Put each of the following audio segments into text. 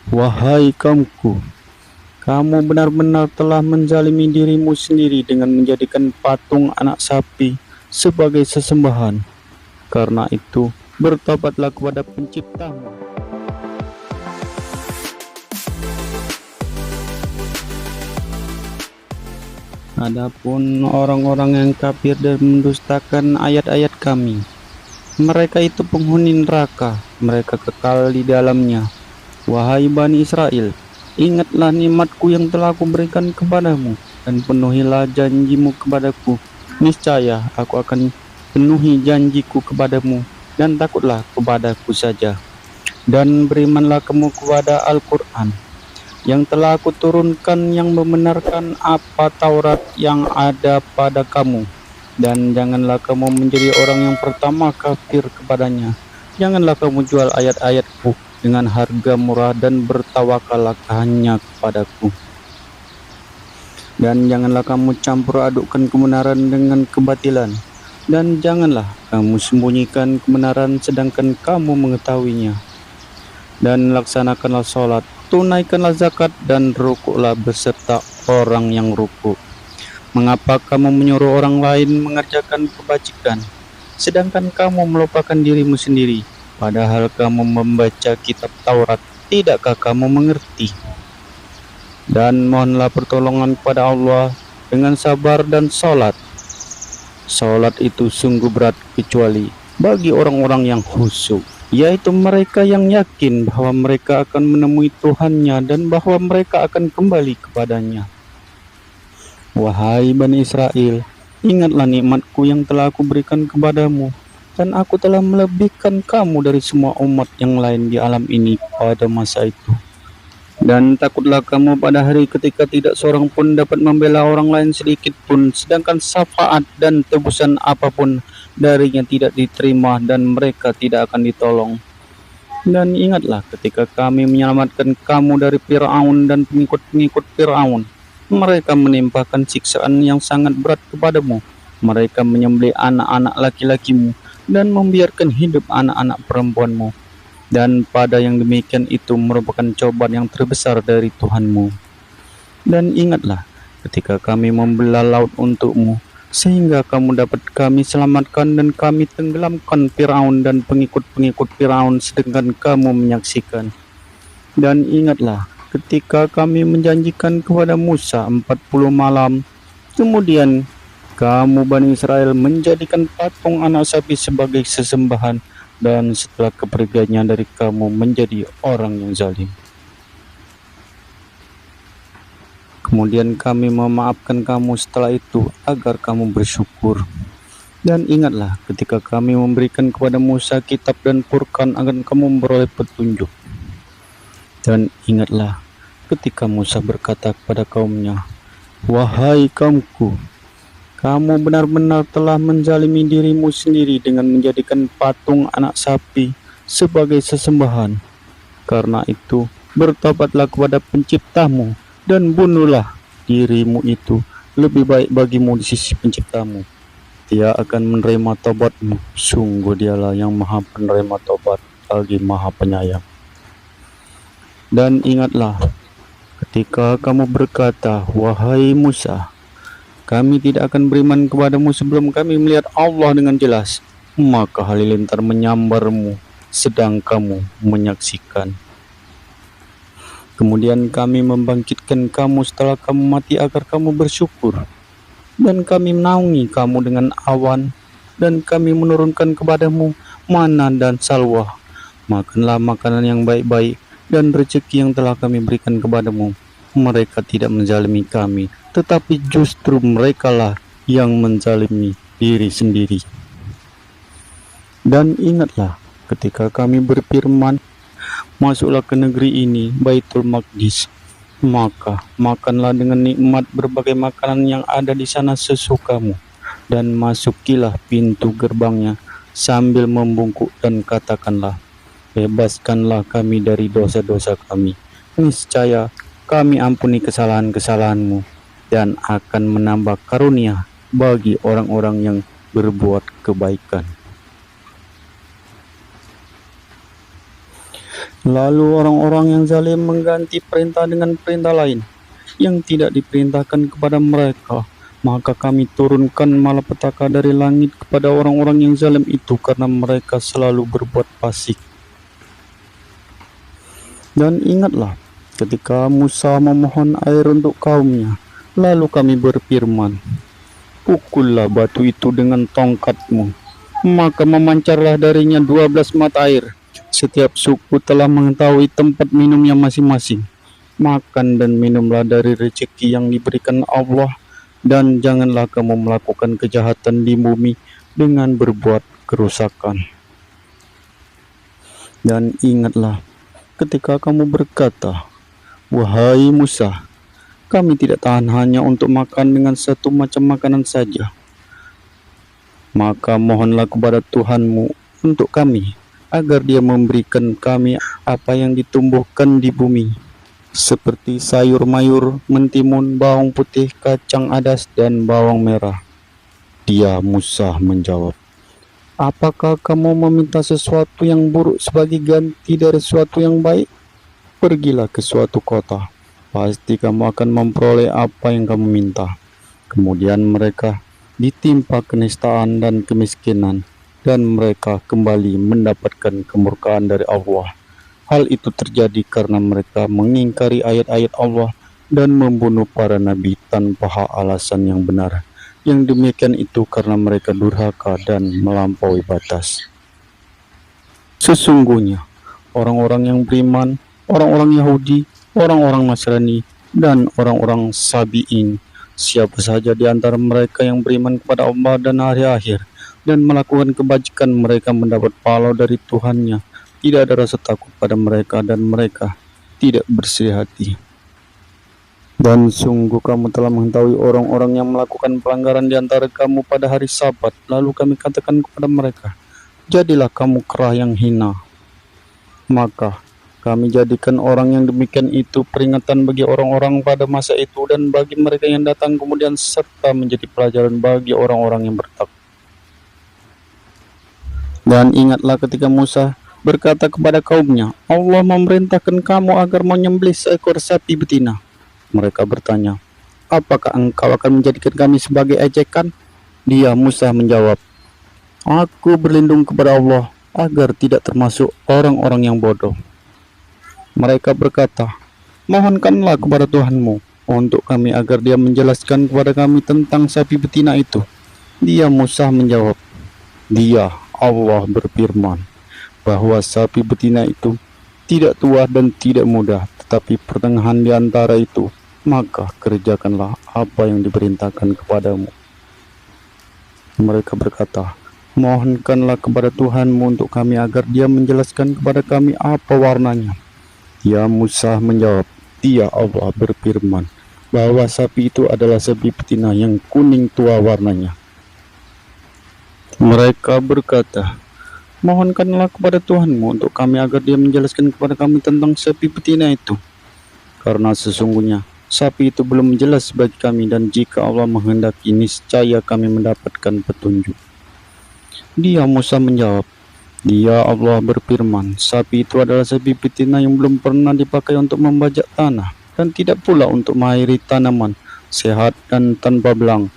Wahai kaumku, kamu benar-benar telah menzalimi dirimu sendiri dengan menjadikan patung anak sapi sebagai sesembahan. Karena itu, bertobatlah kepada penciptamu. Adapun orang-orang yang kafir dan mendustakan ayat-ayat kami, mereka itu penghuni neraka, mereka kekal di dalamnya. Wahai Bani Israel, ingatlah nikmatku yang telah aku berikan kepadamu, dan penuhilah janjimu kepadaku. Niscaya aku akan penuhi janjiku kepadamu, dan takutlah kepadaku saja. Dan berimanlah kamu kepada Al-Quran, yang telah aku turunkan, yang membenarkan apa Taurat yang ada pada kamu. Dan janganlah kamu menjadi orang yang pertama kafir kepadanya. Janganlah kamu jual ayat-ayatku dengan harga murah, dan bertawakallah hanya kepadaku. Dan janganlah kamu campur adukkan kebenaran dengan kebatilan. Dan janganlah kamu sembunyikan kebenaran sedangkan kamu mengetahuinya. Dan laksanakanlah sholat, tunaikanlah zakat, dan rukuklah beserta orang yang rukuk. Mengapa kamu menyuruh orang lain mengerjakan kebajikan, sedangkan kamu melupakan dirimu sendiri? Padahal kamu membaca kitab Taurat, tidakkah kamu mengerti? Dan mohonlah pertolongan kepada Allah dengan sabar dan sholat. Sholat itu sungguh berat kecuali bagi orang-orang yang khusyuk, yaitu mereka yang yakin bahwa mereka akan menemui Tuhannya dan bahwa mereka akan kembali kepadanya. Wahai Bani Israel, ingatlah nikmatku yang telah aku berikan kepadamu, dan aku telah melebihkan kamu dari semua umat yang lain di alam ini pada masa itu. Dan takutlah kamu pada hari ketika tidak seorang pun dapat membela orang lain sedikit pun, sedangkan syafaat dan tebusan apapun darinya tidak diterima, dan mereka tidak akan ditolong. Dan ingatlah ketika kami menyelamatkan kamu dari Fir'aun dan pengikut-pengikut Fir'aun. Mereka menimpakan siksaan yang sangat berat kepadamu. Mereka menyembelih anak-anak laki-lakimu dan membiarkan hidup anak-anak perempuanmu. Dan pada yang demikian itu merupakan cobaan yang terbesar dari Tuhanmu. Dan ingatlah ketika kami membelah laut untukmu, sehingga kamu dapat kami selamatkan, dan kami tenggelamkan Fir'aun dan pengikut-pengikut Fir'aun sedangkan kamu menyaksikan. Dan ingatlah ketika kami menjanjikan kepada Musa 40 malam, kemudian kamu Bani Israel menjadikan patung anak sapi sebagai sesembahan, dan setelah kepergiannya dari kamu menjadi orang yang zalim. Kemudian kami memaafkan kamu setelah itu agar kamu bersyukur. Dan ingatlah ketika kami memberikan kepada Musa kitab dan Furqan agar kamu memperoleh petunjuk. Dan ingatlah ketika Musa berkata kepada kaumnya, wahai kaumku, kamu benar-benar telah menzalimi dirimu sendiri dengan menjadikan patung anak sapi sebagai sesembahan. Karena itu, bertobatlah kepada penciptamu, dan bunuhlah dirimu itu, lebih baik bagimu di sisi penciptamu. Dia akan menerima tobatmu, sungguh dialah yang maha penerima tobat lagi maha penyayang. Dan ingatlah ketika kamu berkata, wahai Musa, kami tidak akan beriman kepadamu sebelum kami melihat Allah dengan jelas. Maka halilintar menyambarmu sedang kamu menyaksikan. Kemudian kami membangkitkan kamu setelah kamu mati agar kamu bersyukur. Dan kami menaungi kamu dengan awan, dan kami menurunkan kepadamu mana dan salwa. Makanlah makanan yang baik-baik dan rezeki yang telah kami berikan kepadamu. Mereka tidak menzalimi kami, tetapi justru merekalah yang menzalimi diri sendiri. Dan ingatlah ketika kami berfirman, masuklah ke negeri ini, Baitul Maqdis, maka makanlah dengan nikmat berbagai makanan yang ada di sana sesukamu, dan masukilah pintu gerbangnya sambil membungkuk dan katakanlah, bebaskanlah kami dari dosa-dosa kami. Niscaya kami ampuni kesalahan-kesalahanmu dan akan menambah karunia bagi orang-orang yang berbuat kebaikan. Lalu orang-orang yang zalim mengganti perintah dengan perintah lain yang tidak diperintahkan kepada mereka. Maka kami turunkan malapetaka dari langit kepada orang-orang yang zalim itu karena mereka selalu berbuat fasik. Dan ingatlah ketika Musa memohon air untuk kaumnya, lalu kami berfirman, pukullah batu itu dengan tongkatmu, maka memancarlah darinya 12 mata air. Setiap suku telah mengetahui tempat minumnya masing-masing. Makan dan minumlah dari rezeki yang diberikan Allah, dan janganlah kamu melakukan kejahatan di bumi dengan berbuat kerusakan. Dan ingatlah ketika kamu berkata, wahai Musa, kami tidak tahan hanya untuk makan dengan satu macam makanan saja. Maka mohonlah kepada Tuhanmu untuk kami, agar Dia memberikan kami apa yang ditumbuhkan di bumi, seperti sayur mayur, mentimun, bawang putih, kacang adas, dan bawang merah. Dia Musa menjawab, apakah kamu meminta sesuatu yang buruk sebagai ganti dari sesuatu yang baik? Pergilah ke suatu kota, pasti kamu akan memperoleh apa yang kamu minta. Kemudian mereka ditimpa kenistaan dan kemiskinan, dan mereka kembali mendapatkan kemurkaan dari Allah. Hal itu terjadi karena mereka mengingkari ayat-ayat Allah dan membunuh para nabi tanpa alasan yang benar. Yang demikian itu karena mereka durhaka dan melampaui batas. Sesungguhnya orang-orang yang beriman, orang-orang Yahudi, orang-orang Nasrani, dan orang-orang Sabi'in, siapa saja di antara mereka yang beriman kepada Allah dan hari akhir dan melakukan kebajikan, mereka mendapat pahala dari Tuhannya. Tidak ada rasa takut pada mereka dan mereka tidak bersih hati. Dan sungguh kamu telah mengetahui orang-orang yang melakukan pelanggaran di antara kamu pada hari Sabat. Lalu kami katakan kepada mereka, jadilah kamu kera yang hina. Maka kami jadikan orang yang demikian itu peringatan bagi orang-orang pada masa itu dan bagi mereka yang datang kemudian, serta menjadi pelajaran bagi orang-orang yang bertakwa. Dan ingatlah ketika Musa berkata kepada kaumnya, Allah memerintahkan kamu agar menyembelih seekor sapi betina. Mereka bertanya, apakah engkau akan menjadikan kami sebagai ejekan? Dia Musa menjawab, aku berlindung kepada Allah agar tidak termasuk orang-orang yang bodoh. Mereka berkata, mohonkanlah kepada Tuhanmu untuk kami agar Dia menjelaskan kepada kami tentang sapi betina itu. Dia Musa menjawab, Dia Allah berfirman bahwa sapi betina itu tidak tua dan tidak muda, tetapi pertengahan di antara itu. Maka kerjakanlah apa yang diperintahkan kepadamu. Mereka berkata, mohonkanlah kepada Tuhanmu untuk kami agar Dia menjelaskan kepada kami apa warnanya. Ya Musa menjawab, Dia Allah berfirman bahwa sapi itu adalah sapi betina yang kuning tua warnanya. Mereka berkata, mohonkanlah kepada Tuhanmu untuk kami agar Dia menjelaskan kepada kami tentang sapi betina itu, karena sesungguhnya sapi itu belum jelas bagi kami, dan jika Allah menghendaki niscaya kami mendapatkan petunjuk. Dia Musa menjawab, Dia Allah berfirman, sapi itu adalah sapi betina yang belum pernah dipakai untuk membajak tanah, dan tidak pula untuk mengairi tanaman, sehat dan tanpa belang.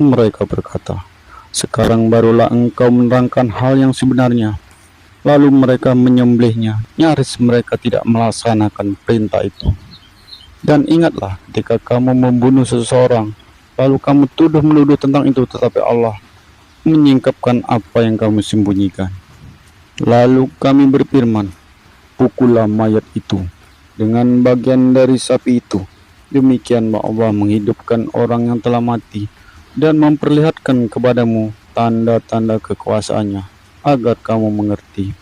Mereka berkata, sekarang barulah engkau menerangkan hal yang sebenarnya. Lalu mereka menyembelihnya, nyaris mereka tidak melaksanakan perintah itu. Dan ingatlah ketika kamu membunuh seseorang, lalu kamu menuduh tentang itu, tetapi Allah menyingkapkan apa yang kamu sembunyikan. Lalu kami berfirman, pukullah mayat itu dengan bagian dari sapi itu. Demikian Allah menghidupkan orang yang telah mati dan memperlihatkan kepadamu tanda-tanda kekuasaannya, agar kamu mengerti.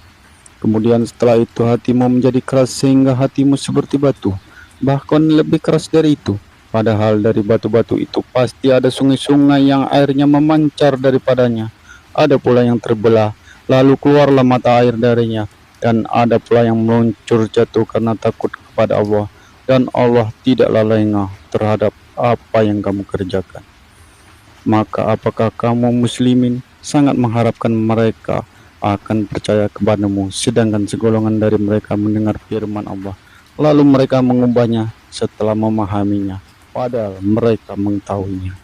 Kemudian setelah itu hatimu menjadi keras sehingga hatimu seperti batu, bahkan lebih keras dari itu. Padahal dari batu-batu itu pasti ada sungai-sungai yang airnya memancar daripadanya. Ada pula yang terbelah, lalu keluarlah mata air darinya. Dan ada pula yang meluncur jatuh karena takut kepada Allah. Dan Allah tidaklah lengah terhadap apa yang kamu kerjakan. Maka apakah kamu muslimin sangat mengharapkan mereka akan percaya kepadamu, sedangkan segolongan dari mereka mendengar firman Allah, lalu mereka mengubahnya setelah memahaminya, padahal mereka mengetahuinya.